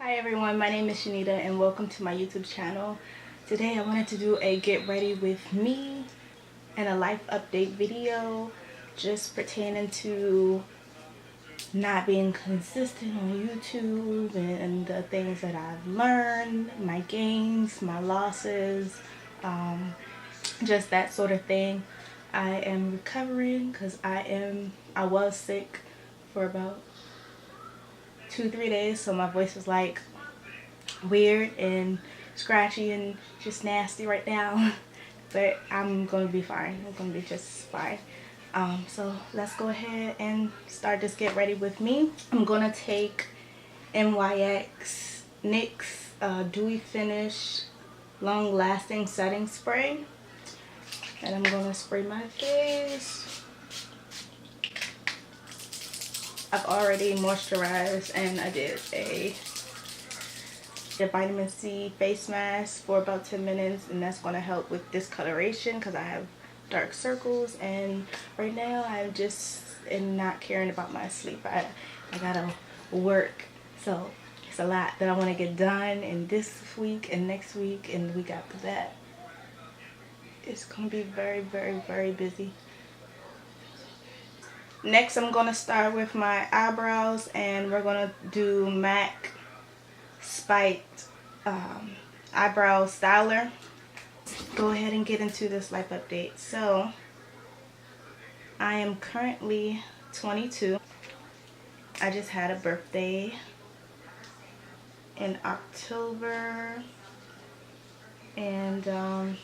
Hi everyone, my name is Shaneta and welcome to my YouTube channel. Today I wanted to do a get ready with me and a life update video just pertaining to not being consistent on YouTube and the things that I've learned, my gains, my losses, just that sort of thing. I am recovering because I was sick for about 2-3 days, so my voice was like weird and scratchy and just nasty right now. But I'm gonna be fine. I'm gonna be just fine. So let's go ahead and start this get ready with me. I'm gonna take NYX Dewy Finish Long Lasting Setting Spray, and I'm gonna spray my face. I've already moisturized and I did a vitamin C face mask for about 10 minutes, and that's going to help with discoloration because I have dark circles, and right now I'm just not caring about my sleep. I gotta work, so it's a lot that I want to get done in this week and next week and the week after that. It's going to be very, very, very busy. Next I'm going to start with my eyebrows, and we're going to do MAC Spiked eyebrow styler. Go ahead and get into this life update. So I am currently 22. I just had a birthday in October, and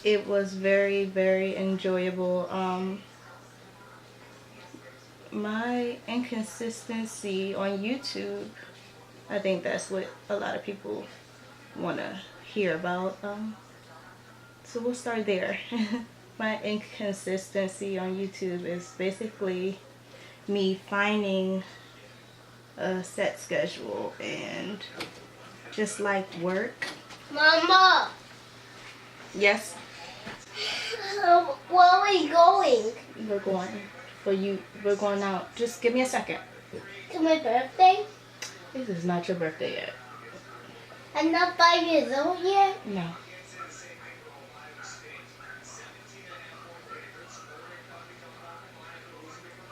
it was very, very enjoyable. My inconsistency on YouTube, I think that's what a lot of people want to hear about. So we'll start there. My inconsistency on YouTube is basically me finding a set schedule, and just like work. Mama! Yes? Where are we going? We're going out. Just give me a second. To my birthday? This is not your birthday yet. I'm not 5 years old yet? No.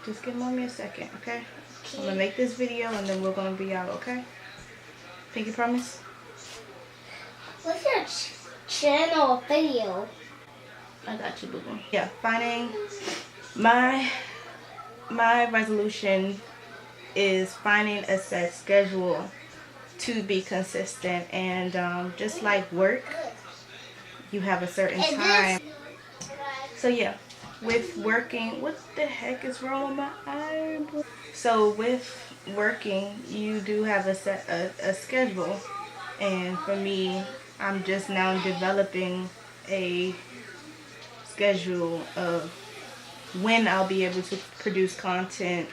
Just give mommy a second, okay? I'm gonna make this video and then we're gonna be out, okay? Pinky promise? What's your channel video? I got you, boo-boo. Yeah, finding my resolution is finding a set schedule to be consistent, and just like work, you have a certain time. So yeah, with working, what the heck is wrong with my eyebrow? So with working, you do have a schedule, and for me, I'm just now developing a schedule of when I'll be able to produce content,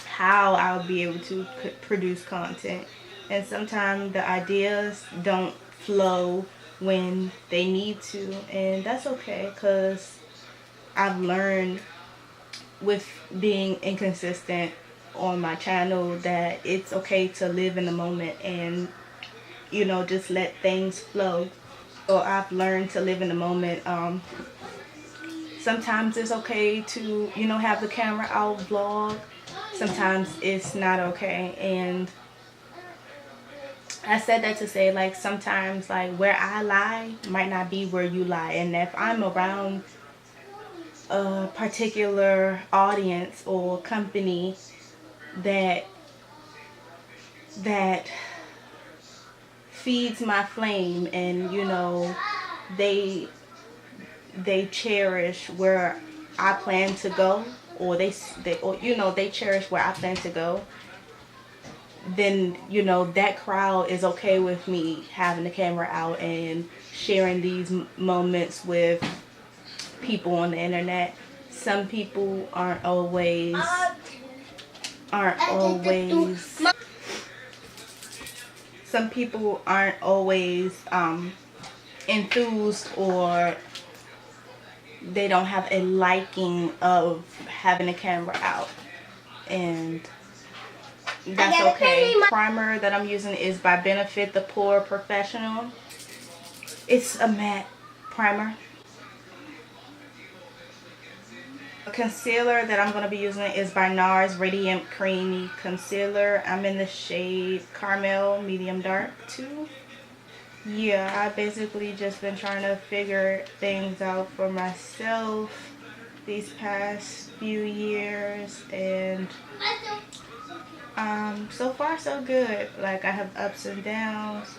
how I'll be able to produce content, and sometimes the ideas don't flow when they need to, and that's okay, because I've learned with being inconsistent on my channel that it's okay to live in the moment and, you know, just let things flow. So I've learned to live in the moment. Sometimes it's okay to, you know, have the camera out, vlog. Sometimes it's not okay, and I said that to say, like, sometimes, like, where I lie might not be where you lie, and if I'm around a particular audience or company that feeds my flame, and, you know, they cherish where I plan to go, or they cherish where I plan to go, then, you know, that crowd is okay with me having the camera out and sharing these moments with people on the internet. Some people aren't always some people aren't always enthused, or they don't have a liking of having a camera out, and that's okay. Primer that I'm using is by Benefit the Pore Professional. It's a matte primer. The concealer that I'm going to be using is by NARS Radiant Creamy Concealer. I'm in the shade Caramel Medium Dark 2. Yeah, I basically just been trying to figure things out for myself these past few years, and so far so good. Like, I have ups and downs.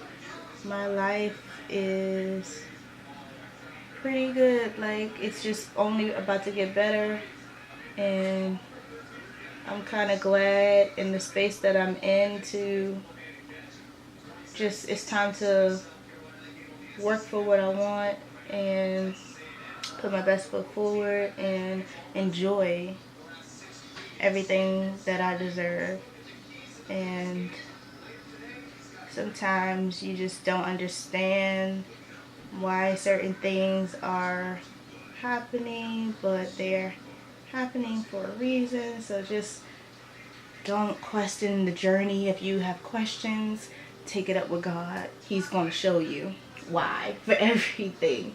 My life is pretty good. Like, it's just only about to get better, and I'm kind of glad in the space that I'm in to just, it's time to work for what I want and put my best foot forward and enjoy everything that I deserve. And sometimes you just don't understand why certain things are happening, but they're happening for a reason. So just don't question the journey. If you have questions, take it up with God. He's going to show you why for everything.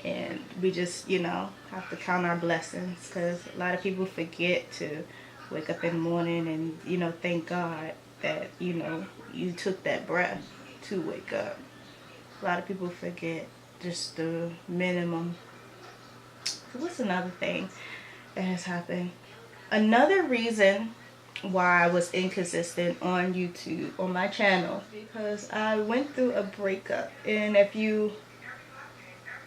And we just, have to count our blessings, because a lot of people forget to wake up in the morning and, thank God that, you took that breath to wake up. A lot of people forget just the minimum. So what's another thing that has happened? Another reason why I was inconsistent on YouTube, on my channel, because I went through a breakup. And if you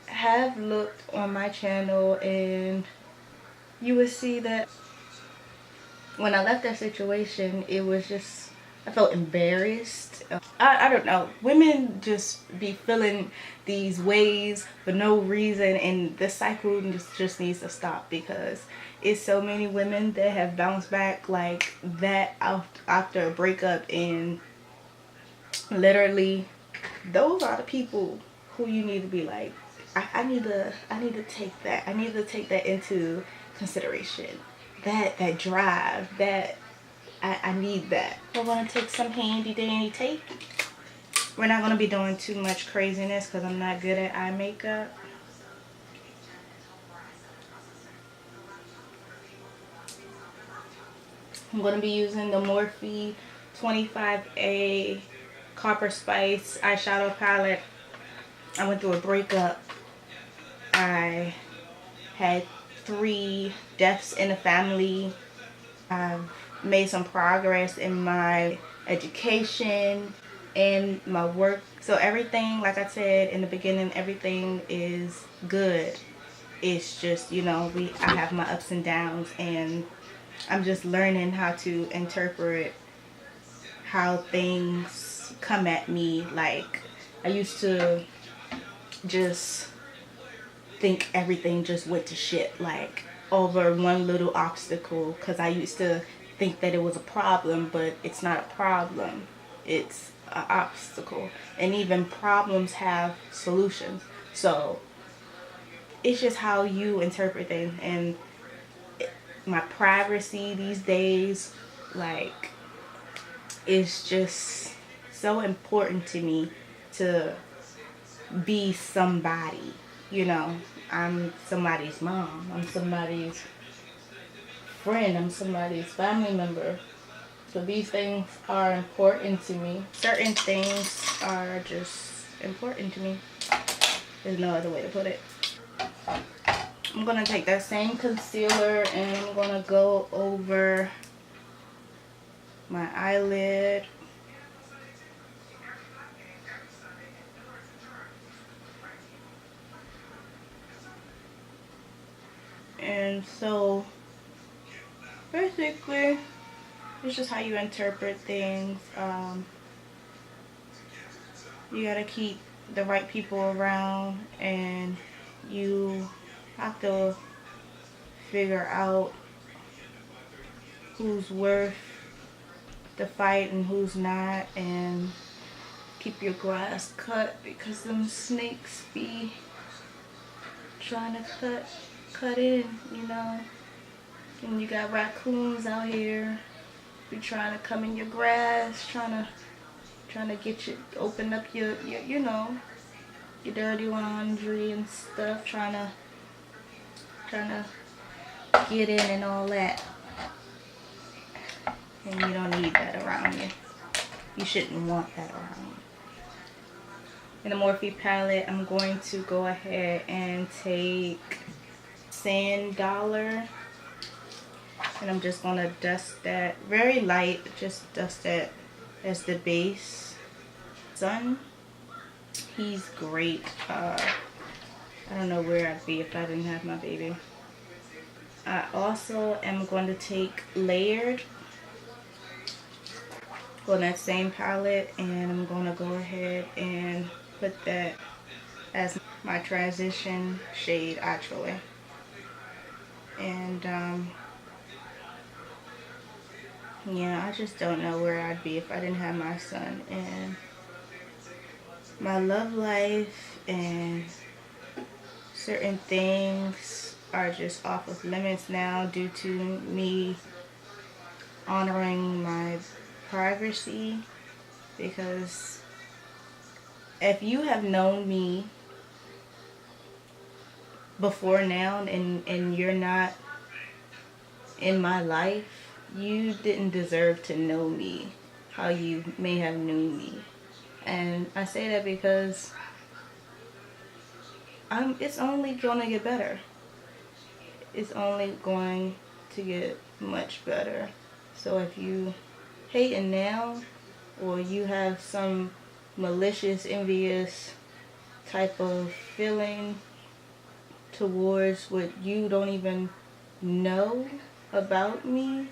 have looked on my channel, and you would see that when I left that situation, it was just, I felt embarrassed. I don't know. Women just be feeling these ways for no reason, and the cycle just needs to stop, because it's so many women that have bounced back like that after a breakup, and literally those are the people who you need to be like, I need to take that. I need to take that into consideration. That drive, that I need that. We're gonna take some handy dandy tape. We're not gonna be doing too much craziness because I'm not good at eye makeup. I'm gonna be using the Morphe 25A Copper Spice eyeshadow palette. I went through a breakup. I had 3 deaths in the family. I've made some progress in my education and my work. So everything, like I said in the beginning, everything is good. It's just, I have my ups and downs, and I'm just learning how to interpret how things come at me. Like, I used to just think everything just went to shit, like, over one little obstacle, because I used to think that it was a problem, but it's not a problem, it's an obstacle. And even problems have solutions. So it's just how you interpret things. And my privacy these days, like, it's just so important to me to be somebody. I'm somebody's mom, I'm somebody's friend, I'm somebody's family member. So these things are important to me. Certain things are just important to me. There's no other way to put it. I'm going to take that same concealer and I'm going to go over my eyelid. And so basically, it's just how you interpret things. You gotta keep the right people around, and you have to figure out who's worth the fight and who's not, and keep your grass cut, because them snakes be trying to cut in, and you got raccoons out here be trying to come in your grass, trying to get you, open up your you know, your dirty laundry and stuff, trying to get in and all that. And you don't need that around you. You shouldn't want that around you. In the Morphe palette, I'm going to go ahead and take Sand Dollar, and I'm just going to dust that very light, just dust that as the base. Son, he's great. I don't know where I'd be if I didn't have my baby. I also am going to take Layered on that same palette, and I'm going to go ahead and put that as my transition shade actually. And yeah, I just don't know where I'd be if I didn't have my son. And my love life and certain things are just off of limits now due to me honoring my privacy. Because if you have known me before now and you're not in my life, you didn't deserve to know me how you may have known me. And I say that because it's only going to get better. It's only going to get much better. So if you hating now, or you have some malicious, envious type of feeling towards what you don't even know about me,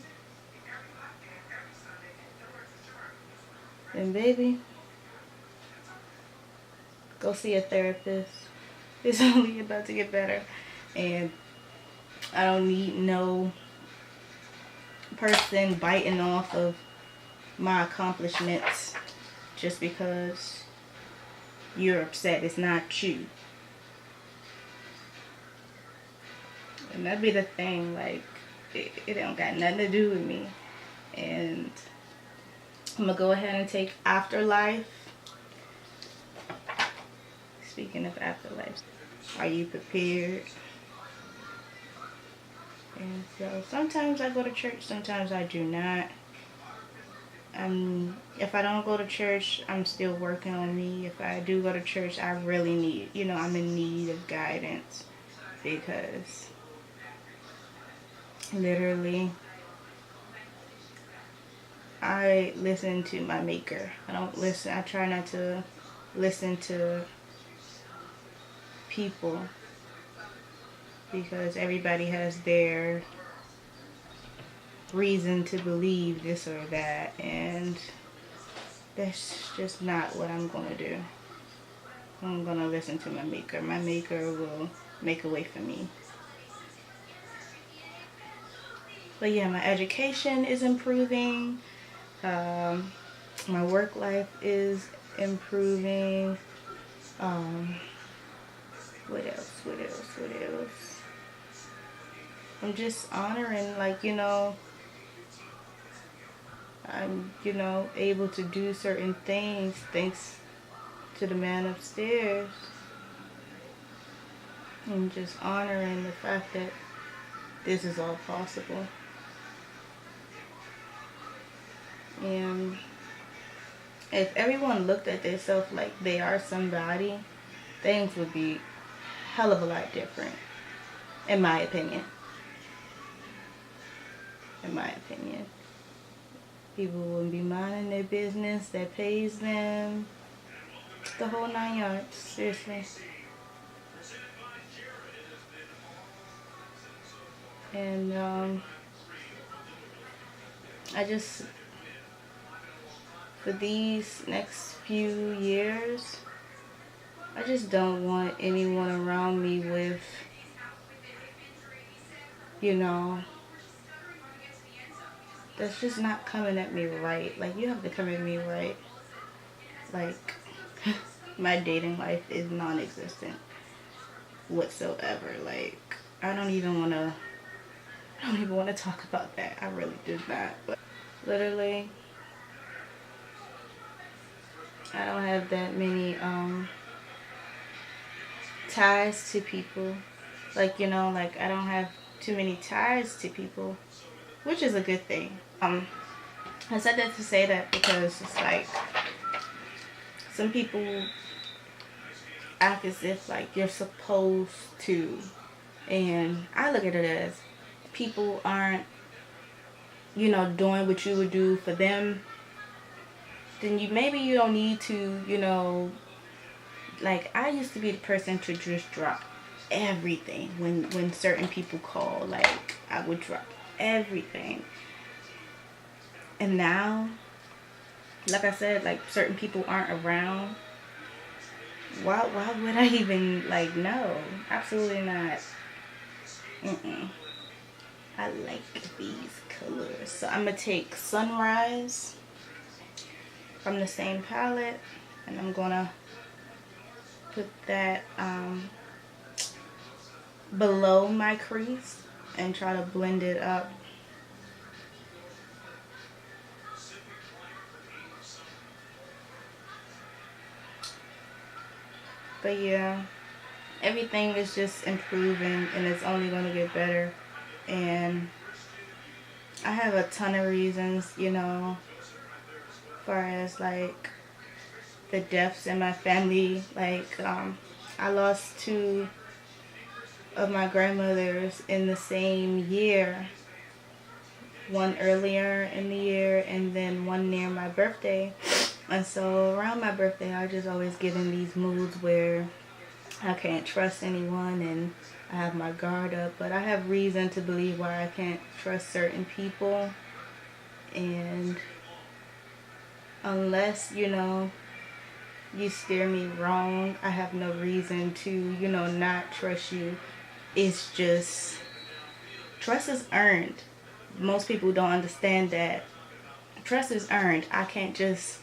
then baby, go see a therapist. It's only about to get better. And I don't need no person biting off of my accomplishments just because you're upset. It's not you. And that'd be the thing, like, it don't got nothing to do with me. And I'm gonna go ahead and take Afterlife. Speaking of Afterlife, are you prepared? And so sometimes I go to church, sometimes I do not. If I don't go to church, I'm still working on me. If I do go to church, I really need, I'm in need of guidance, because literally I listen to my maker. I try not to listen to people, because everybody has their reason to believe this or that, and that's just not what I'm gonna do. I'm gonna listen to my maker. My maker will make a way for me. But yeah, my education is improving. My work life is improving. What else? I'm just honoring, I'm, able to do certain things thanks to the man upstairs. I'm just honoring the fact that this is all possible. And if everyone looked at themselves like they are somebody, things would be hell of a lot different, in my opinion. People wouldn't be minding their business that pays them, the whole 9 yards, seriously. And for these next few years, I just don't want anyone around me with, that's just not coming at me right. Like, you have to come at me right. Like, my dating life is non-existent whatsoever. Like, I don't even want to talk about that. I really did not. But Literally, I don't have that many ties to people. Like, you know, like I don't have too many ties to people, which is a good thing. I said that to say that because it's like some people act as if like you're supposed to, and I look at it as people aren't, you know, doing what you would do for them, then maybe you don't need to, you know, like I used to be the person to just drop everything when certain people call. Like I would drop everything, and now, like I said, like certain people aren't around. Why would I even, like, no, absolutely not. I like these colors, so I'm gonna take Sunrise from the same palette, and I'm gonna put that below my crease and try to blend it up. But yeah, everything is just improving and it's only going to get better. And I have a ton of reasons, you know, as far as like the deaths in my family. Like I lost 2 of my grandmothers in the same year. One earlier in the year and then one near my birthday. And so around my birthday, I just always get in these moods where I can't trust anyone and I have my guard up. But I have reason to believe why I can't trust certain people. And unless, you know, you steer me wrong, I have no reason to, you know, not trust you. It's just, trust is earned. Most people don't understand that. Trust is earned. I can't just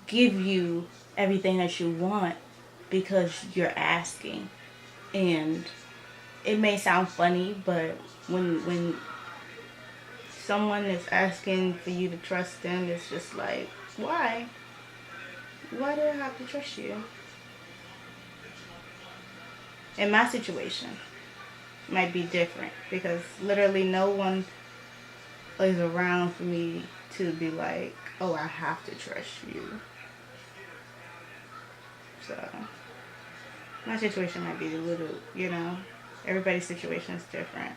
give you everything that you want because you're asking. And it may sound funny, but when someone is asking for you to trust them, it's just like, why? Why do I have to trust you? In my situation, it might be different because literally no one is around for me to be like, oh, I have to trust you. So my situation might be a little, you know, everybody's situation is different.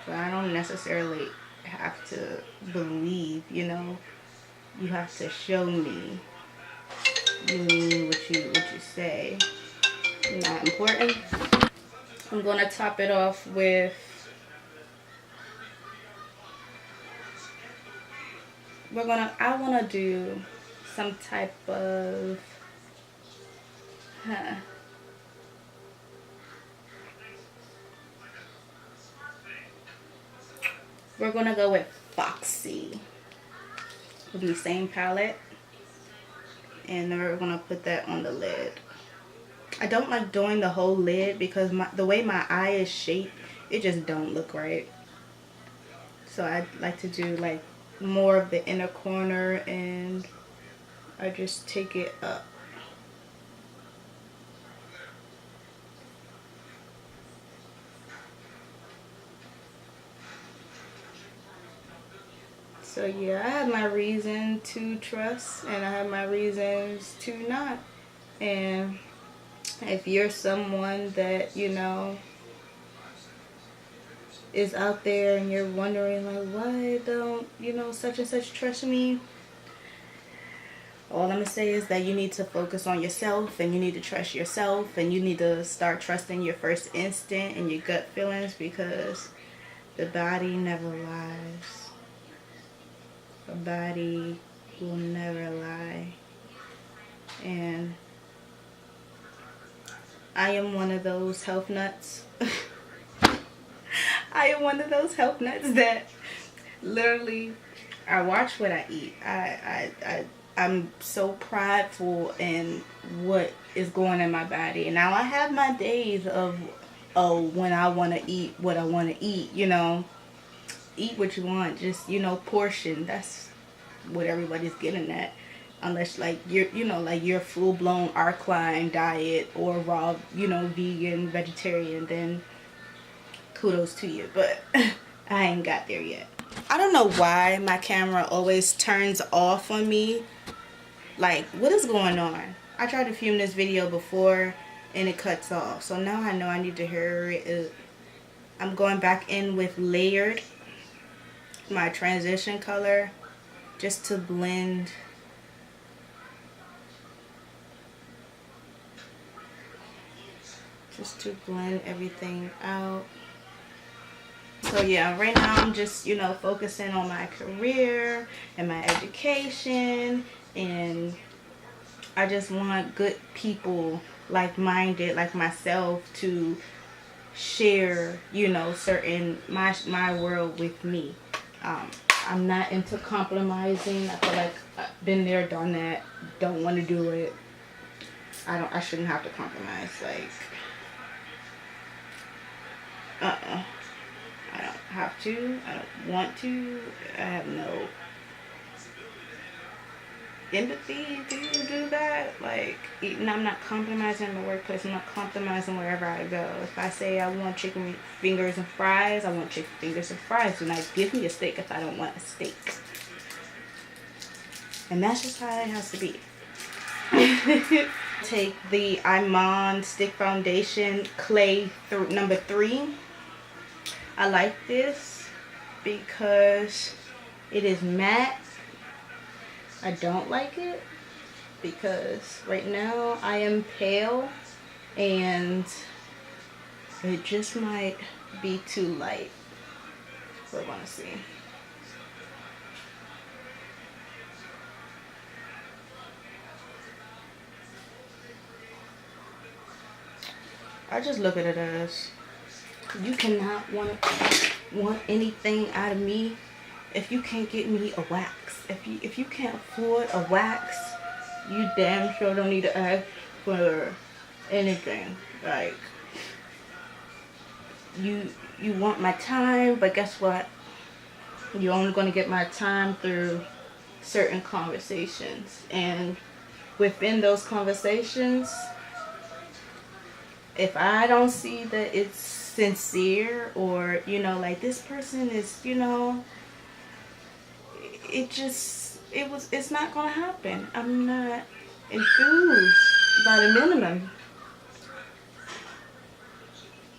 So I don't necessarily have to believe, you know. You have to show me you mean what you say. Not important. I'm gonna top it off with, I wanna do some type of, we're gonna go with Foxy with the same palette, and then we're gonna put that on the lid. I don't like doing the whole lid because the way my eye is shaped, it just don't look right. So I like to do like more of the inner corner, and I just take it up. So yeah, I have my reason to trust and I have my reasons to not. And if you're someone that, you know, is out there and you're wondering like, why don't, you know, such and such trust me, all I'm going to say is that you need to focus on yourself and you need to trust yourself and you need to start trusting your first instinct and your gut feelings, because the body never lies. The body will never lie. And I am one of those health nuts. I am one of those health nuts that literally, I watch what I eat. I'm so prideful in what is going in my body. And now I have my days of, oh, when I want to eat what I want to eat, you know. eat what you want. Just, you know, portion. That's what everybody's getting at. Unless like you're, you know, like you're full-blown alkaline diet or raw, you know, vegan, vegetarian, then kudos to you. But I ain't got there yet. I don't know why my camera always turns off on me. Like, what is going on? I tried to film this video before and it cuts off. So now I know I need to hurry it. I'm going back in with layered, my transition color, just to blend. Just to blend everything out. So yeah, right now I'm just, you know, focusing on my career and my education, and I just want good people, like-minded, like myself, to share, you know, certain my world with me. I'm not into compromising. I feel like I've been there, done that. Don't want to do it. I shouldn't have to compromise. Like, I don't have to. I don't want to. I have no empathy to do that. Like, I'm not compromising in the workplace. I'm not compromising wherever I go. If I say I want chicken fingers and fries, I want chicken fingers and fries. Do not give me a steak if I don't want a steak. And that's just how it has to be. Take the Iman Stick Foundation Clay number 3. I like this because it is matte. I don't like it because right now I am pale and it just might be too light. We're gonna see. I just look at it as, you cannot want anything out of me if you can't get me a wax. If you can't afford a wax, you damn sure don't need to ask for anything. Like, you want my time, but guess what? You're only going to get my time through certain conversations, and within those conversations, if I don't see that it's sincere, or, you know, like this person is, you know, it's not gonna happen. I'm not enthused by the minimum.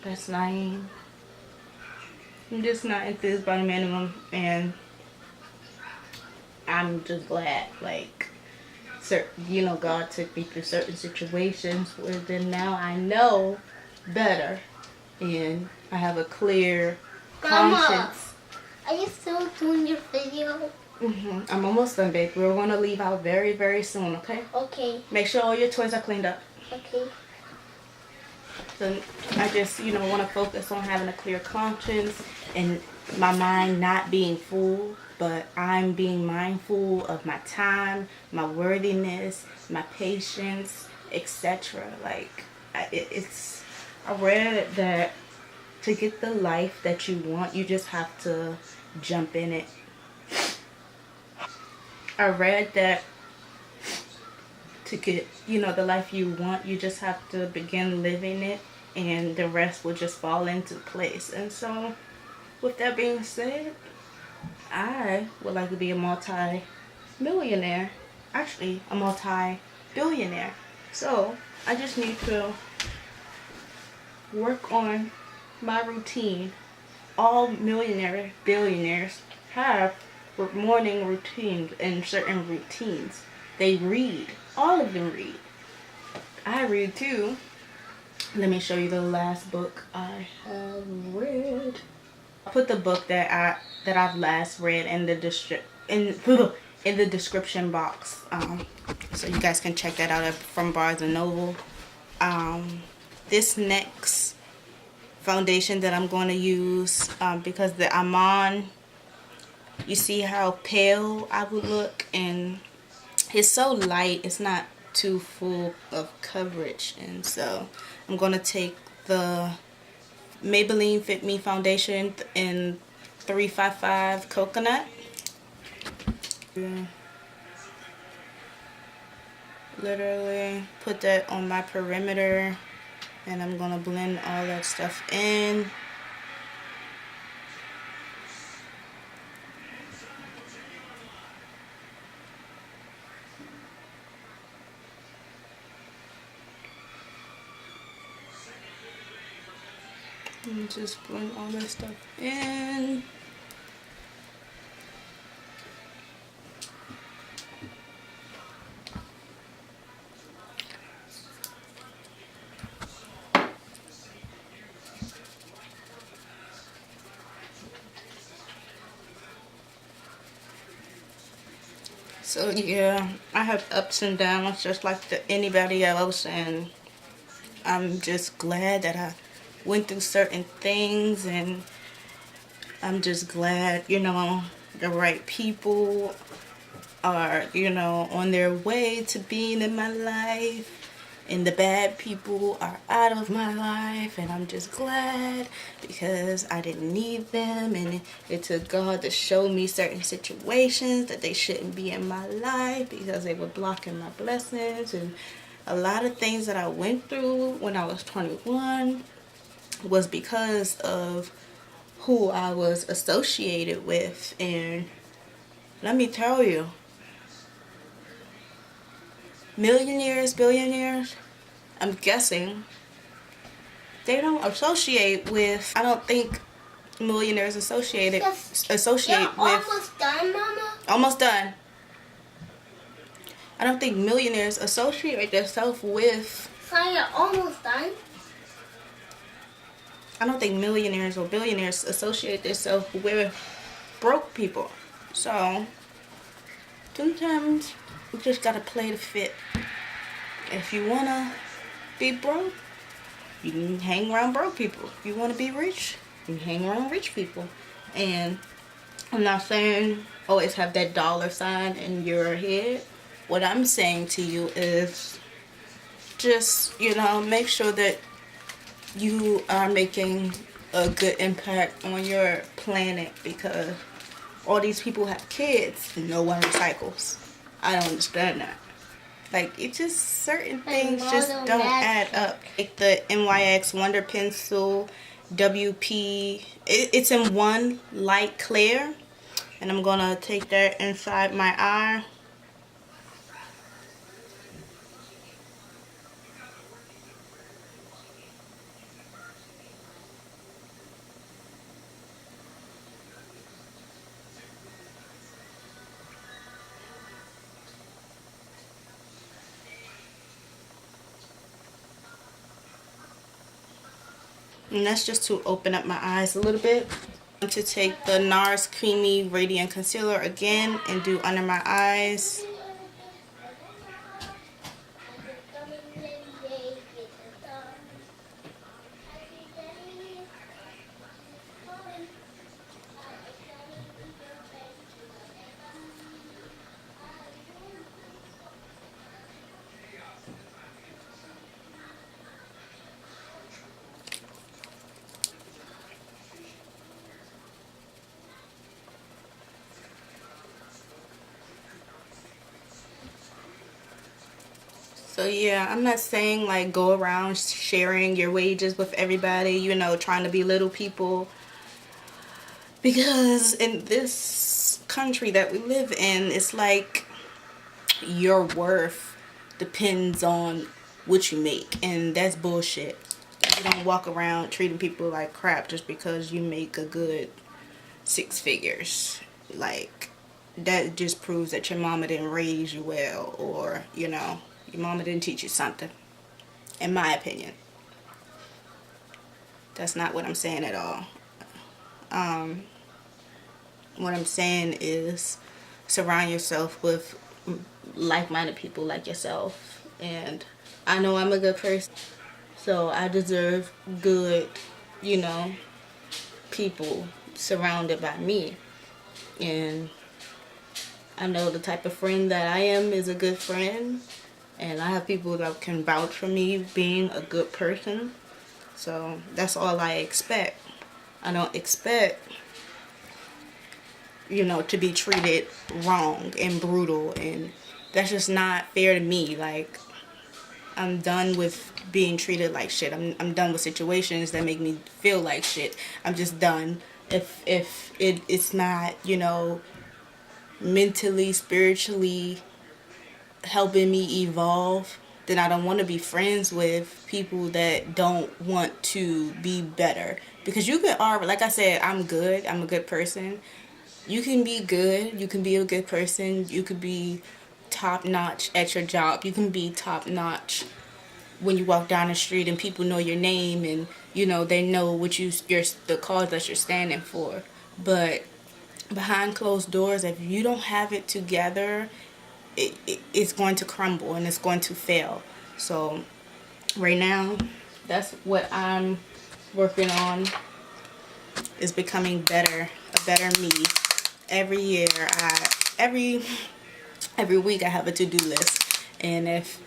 That's naive. I'm just not enthused by the minimum, and I'm just glad, like, you know, God took me through certain situations where then now I know better, and I have a clear conscience. Are you still doing your video? I'm almost done, babe. We're going to leave out very, very soon, okay? Okay. Make sure all your toys are cleaned up. Okay. So I just, you know, want to focus on having a clear conscience and my mind not being full, but I'm being mindful of my time, my worthiness, my patience, etc. Like, I read that to get the life that you want, you just have to jump in it. I read that to get, you know, the life you want, you just have to begin living it, and the rest will just fall into place. And so, with that being said, I would like to be a multi-millionaire. Actually, a multi-billionaire. So, I just need to work on my routine. All billionaires have morning routines and certain routines. They read. All of them read. I read too. Let me show you the last book I have read. I put the book that I've last read in the description box, so you guys can check that out from Barnes and Noble. This next foundation that I'm going to use, because the Iman, you see how pale I would look, and it's so light, it's not too full of coverage, and so I'm going to take the Maybelline Fit Me foundation in 355 coconut. Literally put that on my perimeter, and I'm gonna blend all that stuff in. And just blend all that stuff in. So yeah, I have ups and downs just like anybody else, and I'm just glad that I went through certain things, and I'm just glad, you know, the right people are, you know, on their way to being in my life, and the bad people are out of my life, and I'm just glad because I didn't need them, and it took God to show me certain situations that they shouldn't be in my life because they were blocking my blessings. And a lot of things that I went through when I was 21 was because of who I was associated with. And let me tell you, millionaires, billionaires, I'm guessing they don't associate with, I don't think millionaires associate with. Almost done, Mama? Almost done. I don't think millionaires associate themselves with. So you're almost done? I don't think millionaires or billionaires associate themselves with broke people. So sometimes you just gotta play the fit. If you wanna be broke, you can hang around broke people. If you wanna be rich, you can hang around rich people. And I'm not saying always have that dollar sign in your head. What I'm saying to you is just, you know, make sure that you are making a good impact on your planet, because all these people have kids and no one recycles. I don't understand that. Like, it just, certain things just don't add up. Like the NYX Wonder Pencil WP, it's in one light clear, and I'm gonna take that inside my eye. And that's just to open up my eyes a little bit. I'm to take the NARS Creamy Radiant Concealer again and do under my eyes. So yeah, I'm not saying like go around sharing your wages with everybody, you know, trying to be little people. Because in this country that we live in, it's like your worth depends on what you make. And that's bullshit. You don't walk around treating people like crap just because you make a good 6 figures. Like, that just proves that your mama didn't raise you well, or, you know, your mama didn't teach you something, in my opinion. That's not what I'm saying at all. What I'm saying is surround yourself with like-minded people like yourself. And I know I'm a good person, so I deserve good, you know, people surrounded by me. And I know the type of friend that I am is a good friend, and I have people that can vouch for me being a good person. So that's all I expect. I don't expect you know, to be treated wrong and brutal, and that's just not fair to me. Like, I'm done with being treated like shit. I'm done with situations that make me feel like shit. I'm just done. If it's not, you know, mentally, spiritually helping me evolve, then I don't want to be friends with people that don't want to be better. Because you can already, like I said, I'm good. I'm a good person. You can be good. You can be a good person. You could be top notch at your job. You can be top notch when you walk down the street and people know your name, and you know they know what you're the cause that you're standing for. But behind closed doors, if you don't have it together, it's going to crumble and it's going to fail. So right now, that's what I'm working on, is becoming better, a better me. Every year, every week I have a to-do list, and if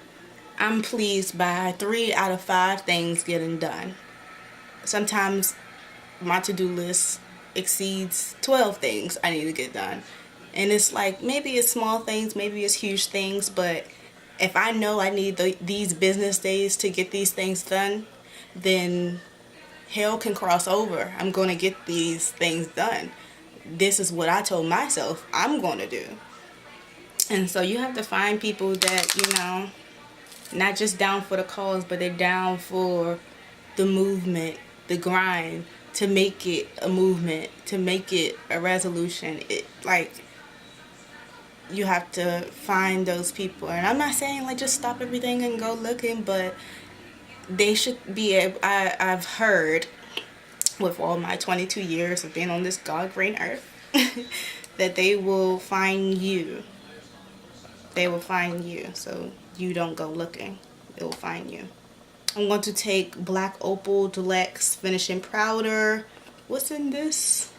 I'm pleased by 3 out of 5 things getting done. Sometimes my to-do list exceeds 12 things I need to get done. And it's like, maybe it's small things, maybe it's huge things, but if I know I need these business days to get these things done, then hell can cross over. I'm going to get these things done. This is what I told myself I'm going to do. And so you have to find people that, you know, not just down for the cause, but they're down for the movement, the grind, to make it a movement, to make it a resolution. It, like, you have to find those people. And I'm not saying like just stop everything and go looking, but they should be able, I've heard with all my 22 years of being on this God green earth that they will find you. They will find you, so you don't go looking. It will find you. I'm going to take Black Opal Deluxe Finishing Powder. What's in this?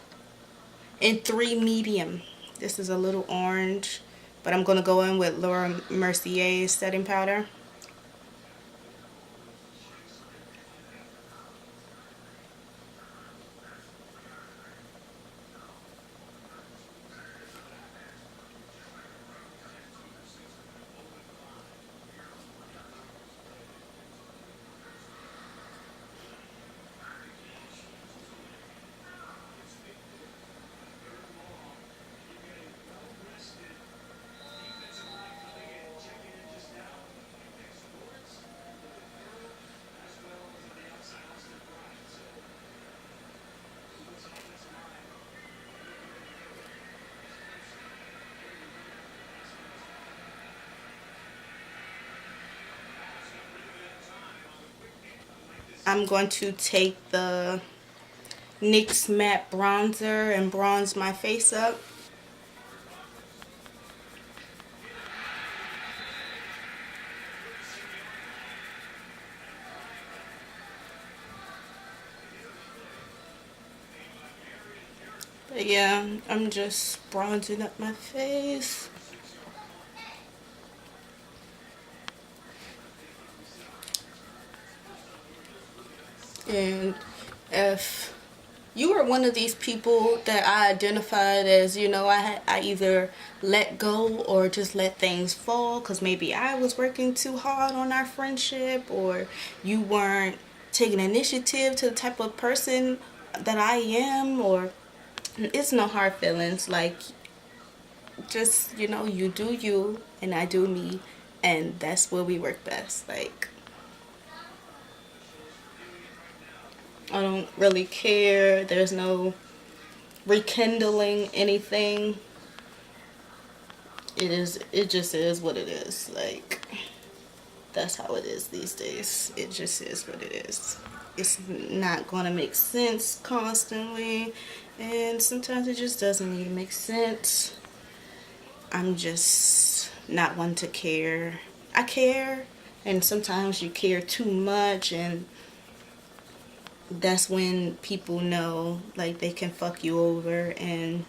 In 3 medium. This is a little orange, but I'm going to go in with Laura Mercier's setting powder. I'm going to take the NYX Matte Bronzer and bronze my face up. But yeah, I'm just bronzing up my face. And if you are one of these people that I identified as, you know, I either let go or just let things fall because maybe I was working too hard on our friendship, or you weren't taking initiative to the type of person that I am, or it's no hard feelings. Like, just, you know, you do you and I do me, and that's where we work best. Like, I don't really care. There's no rekindling anything. It just is what it is. Like, that's how it is these days. It just is what it is. It's not gonna make sense constantly, and sometimes it just doesn't need to make sense. I'm just not one to care. I care, and sometimes you care too much, and that's when people know, like, they can fuck you over. And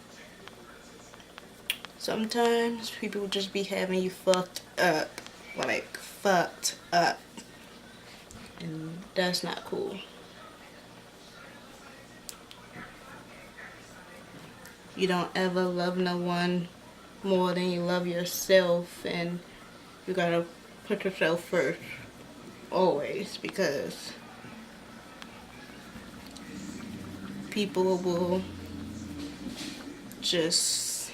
sometimes people just be having you fucked up, like fucked up, and that's not cool. you don't ever love no one more than you love yourself, and you gotta put yourself first always, because people will just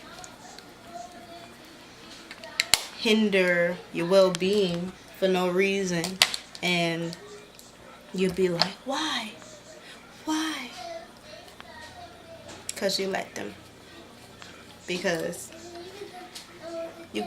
hinder your well-being for no reason, and you'll be like, why? Because you let them. Because you